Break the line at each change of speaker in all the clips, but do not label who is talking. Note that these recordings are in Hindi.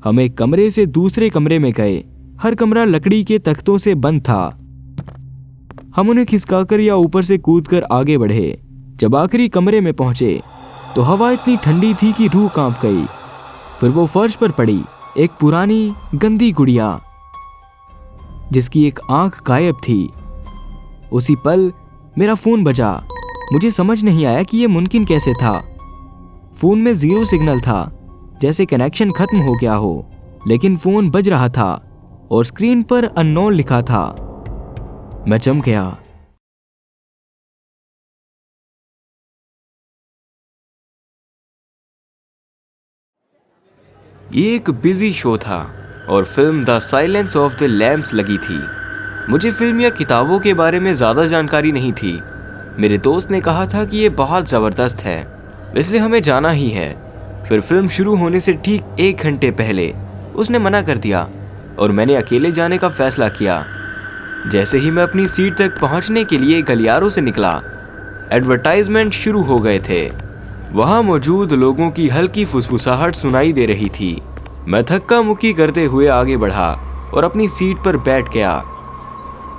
हम एक कमरे से दूसरे कमरे में गए। हर कमरा लकड़ी के तख्तों से बंद था। हम उन्हें खिसकाकर या ऊपर से कूदकर आगे बढ़े। जब आखिरी कमरे में पहुंचे तो हवा इतनी ठंडी थी कि रूह कांप गई। फिर वो फर्श पर पड़ी एक पुरानी गंदी गुड़िया जिसकी एक आंख गायब थी। उसी पल मेरा फोन बजा। मुझे समझ नहीं आया कि यह मुमकिन कैसे था। फोन में 0 सिग्नल था, जैसे कनेक्शन खत्म हो गया हो, लेकिन फोन बज रहा था और स्क्रीन पर अननोन लिखा था। मैं चमक गया।
ये एक बिजी शो था और film the silence of the lamps लगी थी। मुझे फिल्म या किताबों के बारे में ज़्यादा जानकारी नहीं थी। मेरे दोस्त ने कहा था कि ये बहुत ज़बरदस्त है, इसलिए हमें जाना ही है। फिर फिल्म शुरू होने से ठीक 1 घंटे पहले उसने मना कर दिया और मैंने अकेले जाने का फैसला किया। जैसे ही मैं अपनी सीट तक पहुंचने के लिए गलियारों से निकला, एडवर्टाइजमेंट शुरू हो गए थे। वहां मौजूद लोगों की हल्की फुसफुसाहट सुनाई दे रही थी। मैं धक्का मुक्की करते हुए आगे बढ़ा और अपनी सीट पर बैठ गया।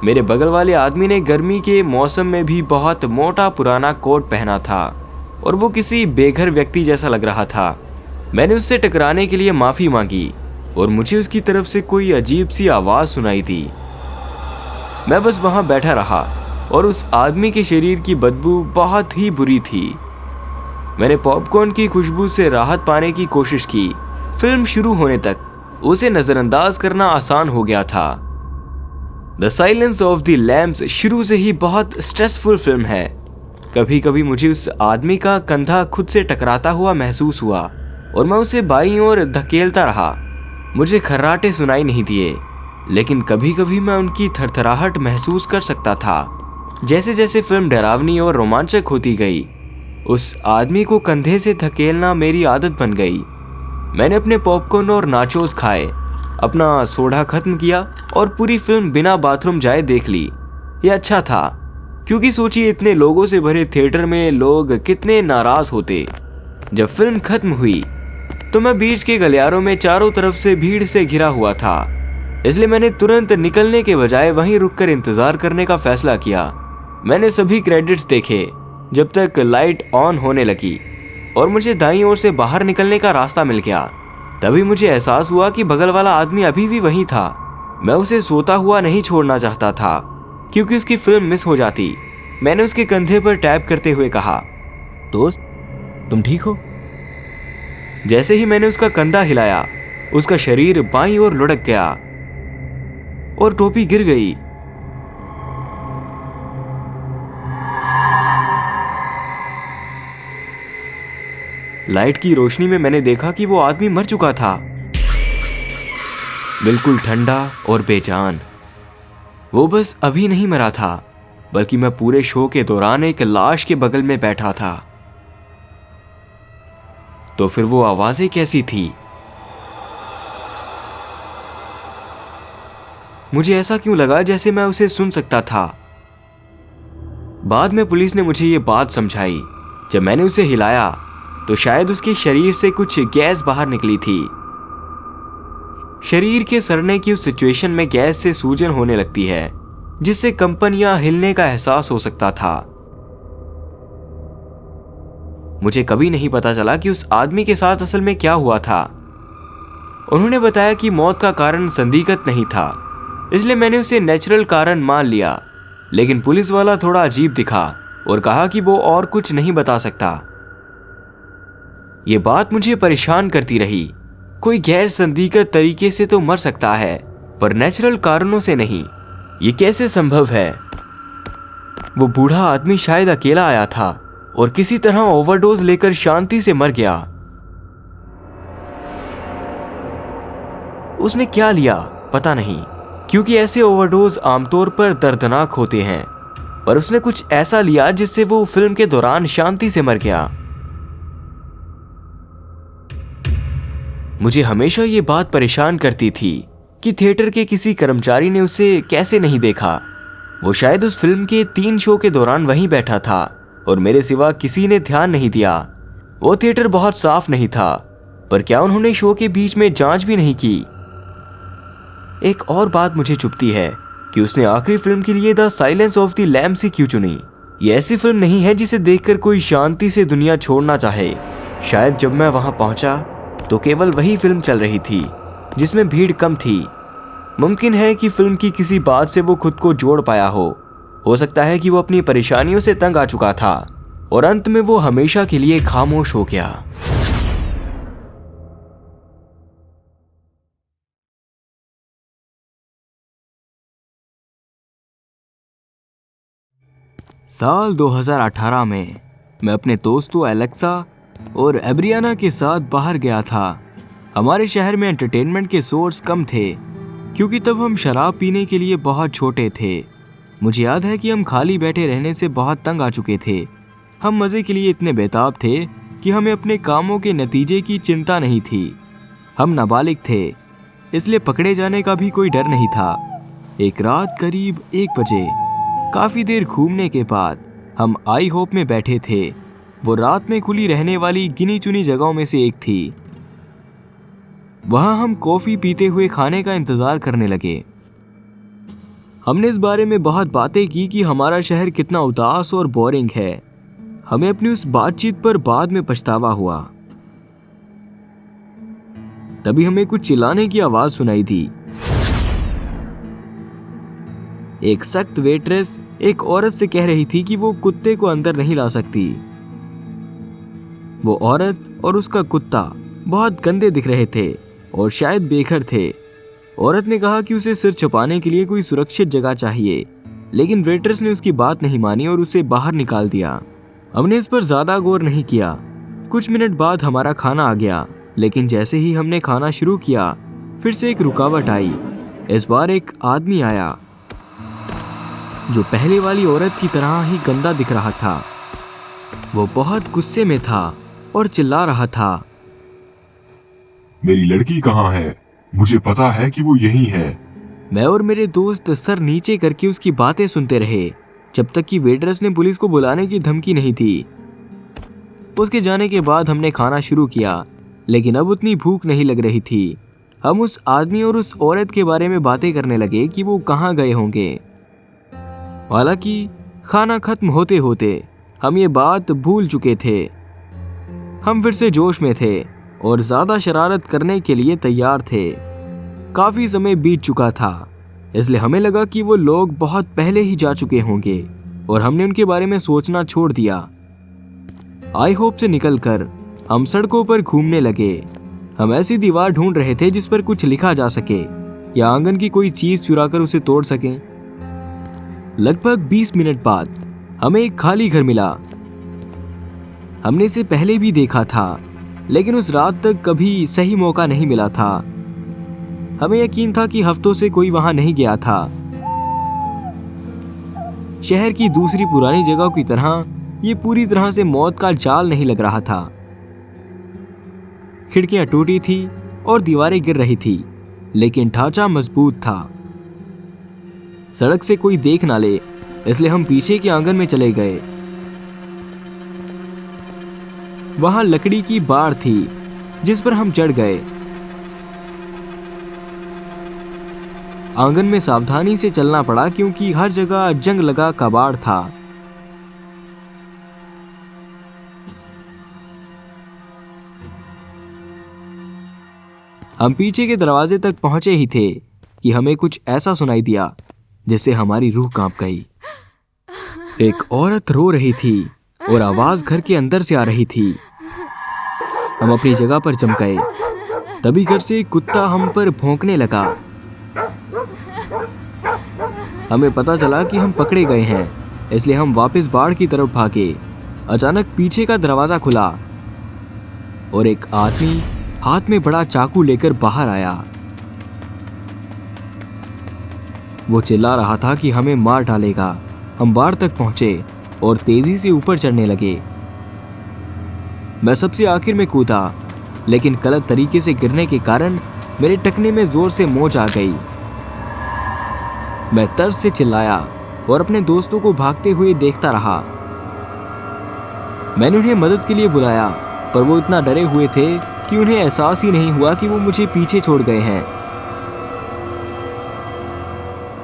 मेरे बगल वाले आदमी ने गर्मी के मौसम में भी बहुत मोटा पुराना कोट पहना था और वो किसी बेघर व्यक्ति जैसा लग रहा था। मैंने उससे टकराने के लिए माफ़ी मांगी और मुझे उसकी तरफ से कोई अजीब सी आवाज़ सुनाई दी। मैं बस वहाँ बैठा रहा और उस आदमी के शरीर की बदबू बहुत ही बुरी थी। मैंने पॉपकॉर्न की खुशबू से राहत पाने की कोशिश की। फिल्म शुरू होने तक उसे नज़रअंदाज करना आसान हो गया था। The silence of the lamps शुरू से ही बहुत स्ट्रेसफुल फिल्म है। कभी कभी मुझे उस आदमी का कंधा खुद से टकराता हुआ महसूस हुआ और मैं उसे बाईं ओर धकेलता रहा। मुझे खर्राटे सुनाई नहीं दिए, लेकिन कभी कभी मैं उनकी थरथराहट महसूस कर सकता था। जैसे जैसे फिल्म डरावनी और रोमांचक होती गई, उस आदमी को कंधे से धकेलना मेरी आदत बन गई। मैंने अपने पॉपकॉर्न और नाचोस खाए, अपना सोडा खत्म किया और पूरी फिल्म बिना बाथरूम जाए देख ली। ये अच्छा था, क्योंकि सोचिए इतने लोगों से भरे थिएटर में लोग कितने नाराज होते। जब फिल्म खत्म हुई तो मैं बीच के गलियारों में चारों तरफ से भीड़ से घिरा हुआ था, इसलिए मैंने तुरंत निकलने के बजाय वहीं रुककर इंतजार करने का फैसला किया। मैंने सभी क्रेडिट्स देखे जब तक लाइट ऑन होने लगी और मुझे दाईं ओर से बाहर निकलने का रास्ता मिल गया। तभी मुझे एहसास हुआ कि बगल वाला आदमी अभी भी वहीं था। मैं उसे सोता हुआ नहीं छोड़ना चाहता था, क्योंकि उसकी फिल्म मिस हो जाती। मैंने उसके कंधे पर टैप करते हुए कहा, दोस्त, तुम ठीक हो? जैसे ही मैंने उसका कंधा हिलाया, उसका शरीर बाईं ओर लुढ़क गया और टोपी गिर गई। लाइट की रोशनी में मैंने देखा कि वो आदमी मर चुका था, बिल्कुल ठंडा और बेजान। वो बस अभी नहीं मरा था, बल्कि मैं पूरे शो के दौरान एक लाश के बगल में बैठा था। तो फिर वो आवाजें कैसी थी? मुझे ऐसा क्यों लगा जैसे मैं उसे सुन सकता था। बाद में पुलिस ने मुझे ये बात समझाई। जब मैंने उसे हिलाया तो शायद उसके शरीर से कुछ गैस बाहर निकली थी। शरीर के सड़ने की उस सिचुएशन में गैस से सूजन होने लगती है, जिससे कंपन या हिलने का एहसास हो सकता था। मुझे कभी नहीं पता चला कि उस आदमी के साथ असल में क्या हुआ था। उन्होंने बताया कि मौत का कारण संदिग्ध नहीं था, इसलिए मैंने उसे नेचुरल कारण मान लिया। लेकिन पुलिस वाला थोड़ा अजीब दिखा और कहा कि वो और कुछ नहीं बता सकता। ये बात मुझे परेशान करती रही। कोई गैर संदिग्ध तरीके से तो मर सकता है, पर नेचुरल कारणों से नहीं। ये कैसे संभव है? वो बूढ़ा आदमी शायद अकेला आया था और किसी तरह ओवरडोज लेकर शांति से मर गया। उसने क्या लिया पता नहीं, क्योंकि ऐसे ओवरडोज आमतौर पर दर्दनाक होते हैं, पर उसने कुछ ऐसा लिया जिससे वो फिल्म के दौरान शांति से मर गया। मुझे हमेशा ये बात परेशान करती थी कि थिएटर के किसी कर्मचारी ने उसे कैसे नहीं देखा। वो शायद उस फिल्म के 3 शो के दौरान वहीं बैठा था और मेरे सिवा किसी ने ध्यान नहीं दिया। वो थिएटर बहुत साफ नहीं था, पर क्या उन्होंने शो के बीच में जांच भी नहीं की? एक और बात मुझे चुभती है कि उसने आखिरी फिल्म के लिए the silence of the lambs ही क्यों चुनी। ये ऐसी फिल्म नहीं है जिसे देखकर कोई शांति से दुनिया छोड़ना चाहे। शायद जब मैं वहां पहुंचा तो केवल वही फिल्म चल रही थी जिसमें भीड़ कम थी। मुमकिन है कि फिल्म की किसी बात से वो खुद को जोड़ पाया हो सकता है कि वो अपनी परेशानियों से तंग आ चुका था और अंत में वो हमेशा के लिए खामोश हो गया।
साल 2018 में मैं अपने दोस्तों एलेक्सा और एब्रियाना के साथ बाहर गया था। हमारे शहर में एंटरटेनमेंट के सोर्स कम थे क्योंकि तब हम शराब पीने के लिए बहुत छोटे थे। मुझे याद है कि हम खाली बैठे रहने से बहुत तंग आ चुके थे। हम मज़े के लिए इतने बेताब थे कि हमें अपने कामों के नतीजे की चिंता नहीं थी। हम नाबालिग थे, इसलिए पकड़े जाने का भी कोई डर नहीं था। एक रात करीब 1 बजे काफ़ी देर घूमने के बाद हम आई होप में बैठे थे। वो रात में खुली रहने वाली गिनी चुनी जगहों में से एक थी। वहां हम कॉफ़ी पीते हुए खाने का इंतज़ार करने लगे। हमने इस बारे में बहुत बातें की कि हमारा शहर कितना उदास और बोरिंग है। हमें अपनी उस बातचीत पर बाद में पछतावा हुआ। तभी हमें कुछ चिल्लाने की आवाज़ सुनाई दी। एक सख्त वेट्रेस एक औरत से कह रही थी कि वो कुत्ते को अंदर नहीं ला सकती। वो औरत और उसका कुत्ता बहुत गंदे दिख रहे थे और शायद बेघर थे। औरत ने कहा कि उसे सिर छुपाने के लिए कोई सुरक्षित जगह चाहिए, लेकिन वेट्रेस ने उसकी बात नहीं मानी और उसे बाहर निकाल दिया। हमने इस पर ज़्यादा गौर नहीं किया। कुछ मिनट बाद हमारा खाना आ गया, लेकिन जैसे ही हमने खाना शुरू किया फिर से एक रुकावट आई। इस बार एक आदमी आया जो पहले वाली औरत की तरह ही गंदा दिख रहा था। वो बहुत गुस्से में था और चिल्ला रहा था,
मेरी लड़की कहाँ है? मुझे पता है कि वो यहीं है।
मैं और मेरे दोस्त सर नीचे करके उसकी बातें सुनते रहे जब तक कि वेट्रेस ने पुलिस को बुलाने की धमकी नहीं दी। उसके जाने के बाद हमने खाना शुरू किया, लेकिन अब उतनी भूख नहीं लग रही थी। हम उस आदमी और उस औरत के बारे में बातें करने लगे कि वो कहाँ गए होंगे। हालांकि खाना खत्म होते होते हम ये बात भूल चुके थे। हम फिर से जोश में थे और ज़्यादा शरारत करने के लिए तैयार थे। काफ़ी समय बीत चुका था, इसलिए हमें लगा कि वो लोग बहुत पहले ही जा चुके होंगे और हमने उनके बारे में सोचना छोड़ दिया। आई होप से निकलकर हम सड़कों पर घूमने लगे। हम ऐसी दीवार ढूंढ रहे थे जिस पर कुछ लिखा जा सके या आंगन की कोई चीज़ चुराकर उसे तोड़ सकें। लगभग 20 मिनट बाद हमें एक खाली घर मिला। हमने इसे पहले भी देखा था, लेकिन उस रात तक कभी सही मौका नहीं मिला था। हमें यकीन था कि हफ्तों से कोई वहां नहीं गया था। शहर की दूसरी पुरानी जगहों की तरह ये पूरी तरह से मौत का जाल नहीं लग रहा था। खिड़कियां टूटी थी और दीवारें गिर रही थी, लेकिन ढांचा मजबूत था। सड़क से कोई देख ना ले, इसलिए हम पीछे के आंगन में चले गए। वहां लकड़ी की बाड़ थी जिस पर हम चढ़ गए। आंगन में सावधानी से चलना पड़ा क्योंकि हर जगह जंग लगा कबाड़ था। हम पीछे के दरवाजे तक पहुंचे ही थे कि हमें कुछ ऐसा सुनाई दिया जिससे हमारी रूह कांप गई। एक औरत रो रही थी और आवाज घर के अंदर से आ रही थी। हम अपनी जगह पर चमकाए। तभी घर से एक कुत्ता हम पर भौंकने लगा। हमें पता चला कि हम पकड़े गए हैं, इसलिए हम वापस बाड़ की तरफ भागे। अचानक पीछे का दरवाजा खुला और एक आदमी हाथ में बड़ा चाकू लेकर बाहर आया। वो चिल्ला रहा था कि हमें मार डालेगा। हम बाड़ तक पहुंचे और तेजी से ऊपर चढ़ने लगे। मैं सबसे आखिर में कूदा, लेकिन गलत तरीके से गिरने के कारण मेरे टखने में जोर से मोच आ गई। मैं तर्स से चिल्लाया और अपने दोस्तों को भागते हुए देखता रहा। मैंने उन्हें मदद के लिए बुलाया, पर वो इतना डरे हुए थे कि उन्हें एहसास ही नहीं हुआ कि वो मुझे पीछे छोड़ गए हैं।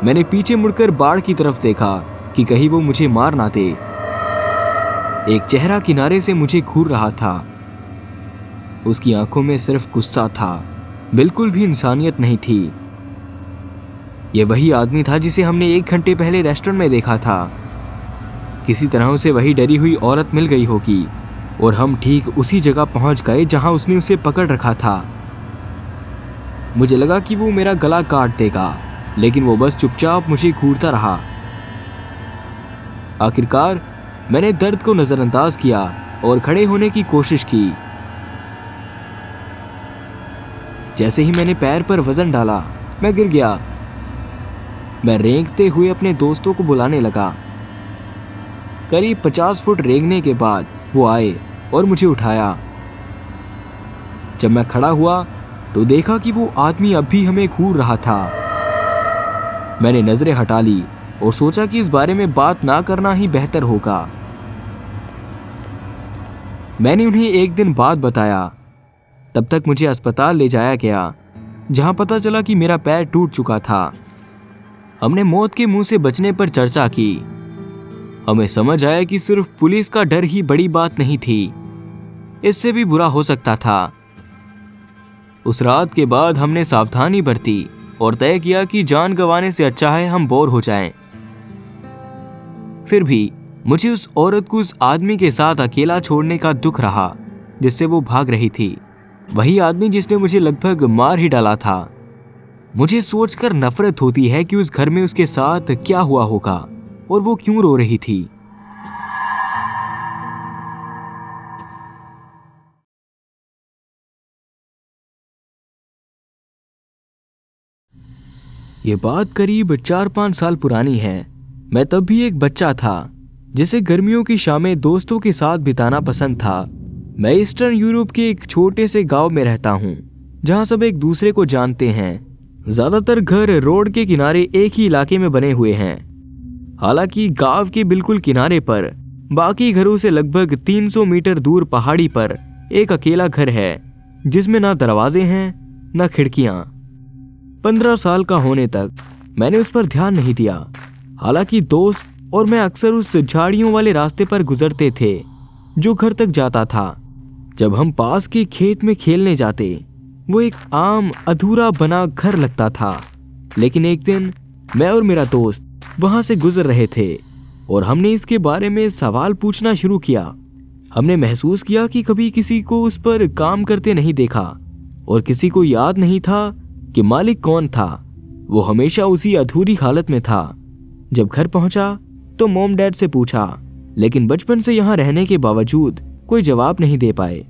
मैंने पीछे मुड़कर बाढ़ की तरफ देखा कि कहीं वो मुझे मार ना दे। एक चेहरा किनारे से मुझे घूर रहा था। उसकी आंखों में सिर्फ गुस्सा था, बिल्कुल भी इंसानियत नहीं थी। यह वही आदमी था जिसे हमने 1 घंटे पहले रेस्टोरेंट में देखा था। किसी तरह उसे वही डरी हुई औरत मिल गई होगी और हम ठीक उसी जगह पहुंच गए जहां उसने उसे पकड़ रखा था। मुझे लगा कि वो मेरा गला काट देगा, लेकिन वो बस चुपचाप मुझे घूरता रहा। आखिरकार मैंने दर्द को नजरअंदाज किया और खड़े होने की कोशिश की। जैसे ही मैंने पैर पर वजन डाला, मैं गिर गया। मैं रेंगते हुए अपने दोस्तों को बुलाने लगा। करीब 50 फुट रेंगने के बाद वो आए और मुझे उठाया। जब मैं खड़ा हुआ तो देखा कि वो आदमी अब भी हमें घूर रहा था। मैंने नजरें हटा ली और सोचा कि इस बारे में बात ना करना ही बेहतर होगा। मैंने उन्हें 1 दिन बाद बताया। तब तक मुझे अस्पताल ले जाया गया, जहां पता चला कि मेरा पैर टूट चुका था। हमने मौत के मुंह से बचने पर चर्चा की। हमें समझ आया कि सिर्फ पुलिस का डर ही बड़ी बात नहीं थी, इससे भी बुरा हो सकता था। उस रात के बाद हमने सावधानी बरती और तय किया कि जान गंवाने से अच्छा है हम बोर हो जाएं। फिर भी मुझे उस औरत को उस आदमी के साथ अकेला छोड़ने का दुख रहा जिससे वो भाग रही थी। वही आदमी जिसने मुझे लगभग मार ही डाला था। मुझे सोचकर नफरत होती है कि उस घर में उसके साथ क्या हुआ होगा और वो क्यों रो रही थी। ये बात करीब 4-5 साल पुरानी है। मैं तब भी एक बच्चा था जिसे गर्मियों की शामें दोस्तों के साथ बिताना पसंद था। मैं ईस्टर्न यूरोप के एक छोटे से गांव में रहता हूँ, जहाँ सब एक दूसरे को जानते हैं। ज्यादातर घर रोड के किनारे एक ही इलाके में बने हुए हैं। हालांकि गांव के बिल्कुल किनारे पर बाकी घरों से लगभग 300 मीटर दूर पहाड़ी पर एक अकेला घर है, जिसमें ना दरवाजे हैं ना खिड़कियां। 15 साल का होने तक मैंने उस पर ध्यान नहीं दिया। हालांकि दोस्त और मैं अक्सर उस झाड़ियों वाले रास्ते पर गुजरते थे जो घर तक जाता था। जब हम पास के खेत में खेलने जाते, वो एक आम अधूरा बना घर लगता था। लेकिन एक दिन मैं और मेरा दोस्त वहां से गुजर रहे थे और हमने इसके बारे में सवाल पूछना शुरू किया। हमने महसूस किया कि कभी किसी को उस पर काम करते नहीं देखा और किसी को याद नहीं था कि मालिक कौन था। वो हमेशा उसी अधूरी हालत में था। जब घर पहुंचा तो मॉम डैड से पूछा, लेकिन बचपन से यहाँ रहने के बावजूद कोई जवाब नहीं दे पाए।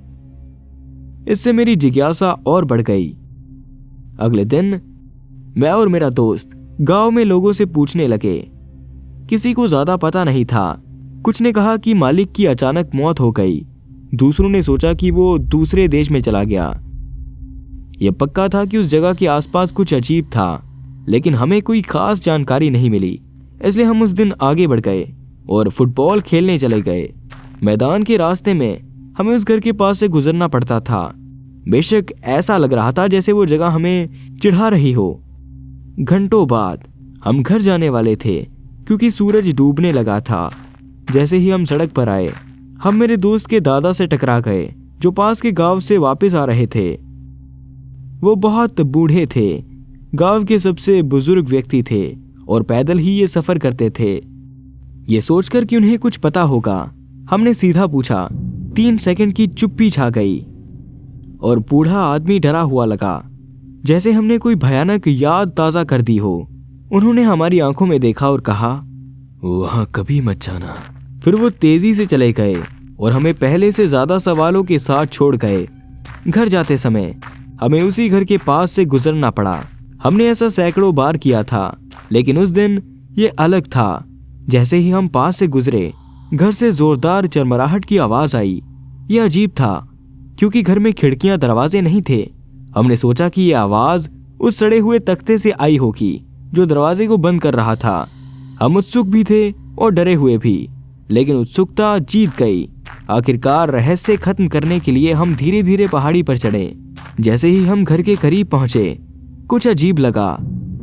इससे मेरी जिज्ञासा और बढ़ गई। अगले दिन मैं और मेरा दोस्त गांव में लोगों से पूछने लगे। किसी को ज्यादा पता नहीं था। कुछ ने कहा कि मालिक की अचानक मौत हो गई। दूसरों ने सोचा कि वो दूसरे देश में चला गया। यह पक्का था कि उस जगह के आसपास कुछ अजीब था, लेकिन हमें कोई खास जानकारी नहीं मिली। इसलिए हम उस दिन आगे बढ़ गए और फुटबॉल खेलने चले गए। मैदान के रास्ते में हमें उस घर के पास से गुजरना पड़ता था। बेशक ऐसा लग रहा था जैसे वो जगह हमें चिढ़ा रही हो। घंटों बाद हम घर जाने वाले थे क्योंकि सूरज डूबने लगा था। जैसे ही हम सड़क पर आए, हम मेरे दोस्त के दादा से टकरा गए जो पास के गांव से वापस आ रहे थे। वो बहुत बूढ़े थे, गांव के सबसे बुजुर्ग व्यक्ति थे और पैदल ही ये सफर करते थे। ये सोचकर कि उन्हें कुछ पता होगा, हमने सीधा पूछा। 3 सेकंड की चुप्पी छा गई और बूढ़ा आदमी डरा हुआ लगा, जैसे हमने कोई भयानक याद ताजा कर दी हो। उन्होंने हमारी आंखों में देखा और कहा, वहां कभी मत जाना। फिर वो तेजी से चले गए और हमें पहले से ज्यादा सवालों के साथ छोड़ गए। घर जाते समय हमें उसी घर के पास से गुजरना पड़ा। हमने ऐसा सैकड़ों बार किया था, लेकिन उस दिन ये अलग था। जैसे ही हम पास से गुजरे, घर से जोरदार चरमराहट की आवाज आई। यह अजीब था क्योंकि घर में खिड़कियां दरवाजे नहीं थे। हमने सोचा कि यह आवाज उस सड़े हुए तख्ते से आई होगी जो दरवाजे को बंद कर रहा था। हम उत्सुक भी थे और डरे हुए भी, लेकिन उत्सुकता जीत गई आखिरकार रहस्य खत्म करने के लिए हम धीरे धीरे पहाड़ी पर चढ़े। जैसे ही हम घर के करीब पहुंचे कुछ अजीब लगा।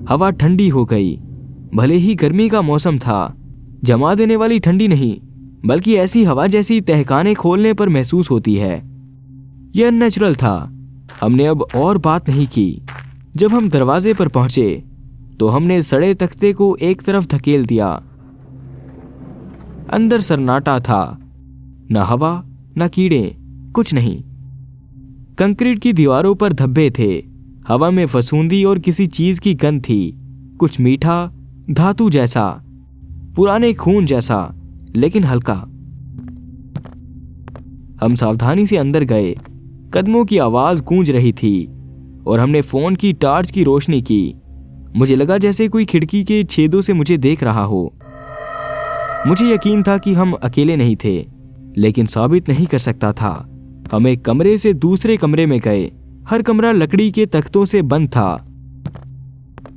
हवा ठंडी हो गई। भले ही गर्मी का मौसम था, जमा देने वाली ठंडी नहीं, बल्कि ऐसी हवा जैसी तहखाने खोलने पर महसूस होती है। यह अननेचुरल था। हमने अब और बात नहीं की। जब हम दरवाजे पर पहुंचे तो हमने सड़े तख्ते को एक तरफ धकेल दिया। अंदर सन्नाटा था, न हवा न कीड़े, कुछ नहीं। कंक्रीट की दीवारों पर धब्बे थे। हवा में फसूंदी और किसी चीज की गंध थी, कुछ मीठा, धातु जैसा, पुराने खून जैसा, लेकिन हल्का। हम सावधानी से अंदर गए। कदमों की आवाज गूंज रही थी और हमने फोन की टार्च की रोशनी की। मुझे लगा जैसे कोई खिड़की के छेदों से मुझे देख रहा हो। मुझे यकीन था कि हम अकेले नहीं थे, लेकिन साबित नहीं कर सकता था। हम एक कमरे से दूसरे कमरे में गए। हर कमरा लकड़ी के तख्तों से बंद था।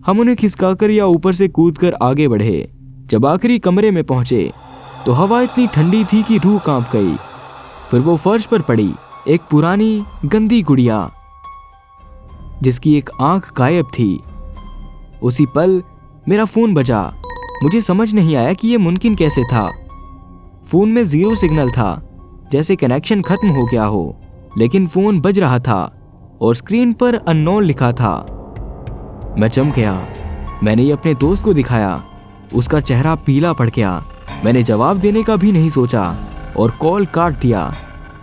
हम उन्हें खिसकाकर या ऊपर से कूदकर आगे बढ़े। जब आखिरी कमरे में पहुंचे तो हवा इतनी ठंडी थी कि रूह कांप गई। फिर वो फर्श पर पड़ी, एक पुरानी गंदी गुड़िया जिसकी एक आंख गायब थी। उसी पल मेरा फोन बजा। मुझे समझ नहीं आया कि यह मुमकिन कैसे था। फोन में 0 सिग्नल था, जैसे कनेक्शन खत्म हो गया हो, लेकिन फोन बज रहा था और स्क्रीन पर अननोन लिखा था। मैं चमक गया। मैंने ये अपने दोस्त को दिखाया। उसका चेहरा पीला पड़ गया। मैंने जवाब देने का भी नहीं सोचा और कॉल काट दिया।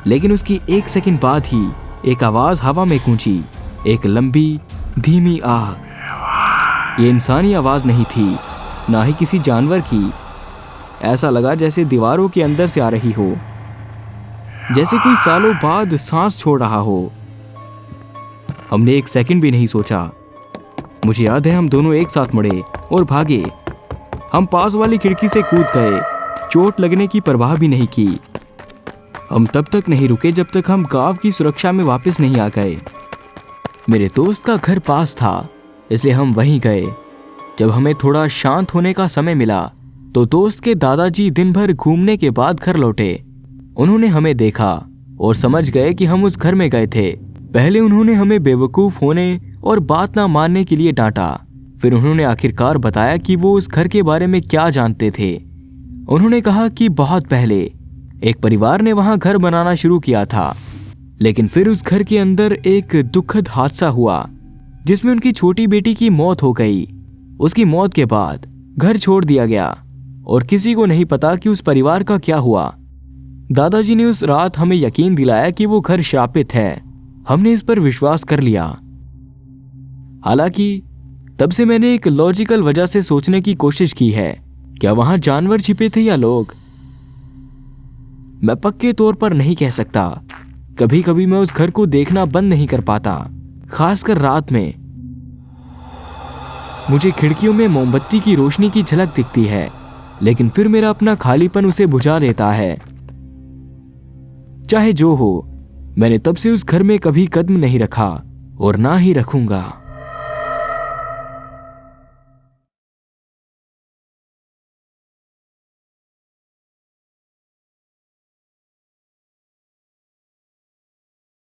लेकिन उसकी 1 सेकंड बाद ही एक आवाज हवा में गूंजी, एक लंबी धीमी आह। ये इंसानी आवाज नहीं थी, ना ही किसी जानवर की। ऐसा लगा जैसे दीवारों के अंदर से आ रही हो, जैसे कोई सालों बाद सांस छोड़ रहा हो। हमने 1 सेकंड भी नहीं सोचा। मुझे याद है हम दोनों एक साथ मुड़े और भागे। हम पास वाली खिड़की से कूद गए, चोट लगने की परवाह भी नहीं की। हम तब तक नहीं रुके जब तक हम गांव की सुरक्षा में वापस नहीं आ गए। मेरे दोस्त का घर पास था, इसलिए हम वहीं गए। जब हमें थोड़ा शांत होने का समय मिला तो दोस्त के दादाजी दिन भर घूमने के बाद घर लौटे। उन्होंने हमें देखा और समझ गए कि हम उस घर में गए थे। पहले उन्होंने हमें बेवकूफ होने और बात ना मानने के लिए डांटा। फिर उन्होंने आखिरकार बताया कि वो उस घर के बारे में क्या जानते थे। उन्होंने कहा कि बहुत पहले एक परिवार ने वहां घर बनाना शुरू किया था, लेकिन फिर उस घर के अंदर एक दुखद हादसा हुआ जिसमें उनकी छोटी बेटी की मौत हो गई। उसकी मौत के बाद घर छोड़ दिया गया और किसी को नहीं पता कि उस परिवार का क्या हुआ। दादाजी ने उस रात हमें यकीन दिलाया कि वो घर श्रापित है। हमने इस पर विश्वास कर लिया। हालांकि तब से मैंने एक लॉजिकल वजह से सोचने की कोशिश की है, क्या वहां जानवर छिपे थे या लोग। मैं पक्के तौर पर नहीं कह सकता। कभी कभी मैं उस घर को देखना बंद नहीं कर पाता, खासकर रात में। मुझे खिड़कियों में मोमबत्ती की रोशनी की झलक दिखती है, लेकिन फिर मेरा अपना खालीपन उसे बुझा देता है। चाहे जो हो, मैंने तब से उस घर में कभी कदम नहीं रखा और ना ही रखूंगा।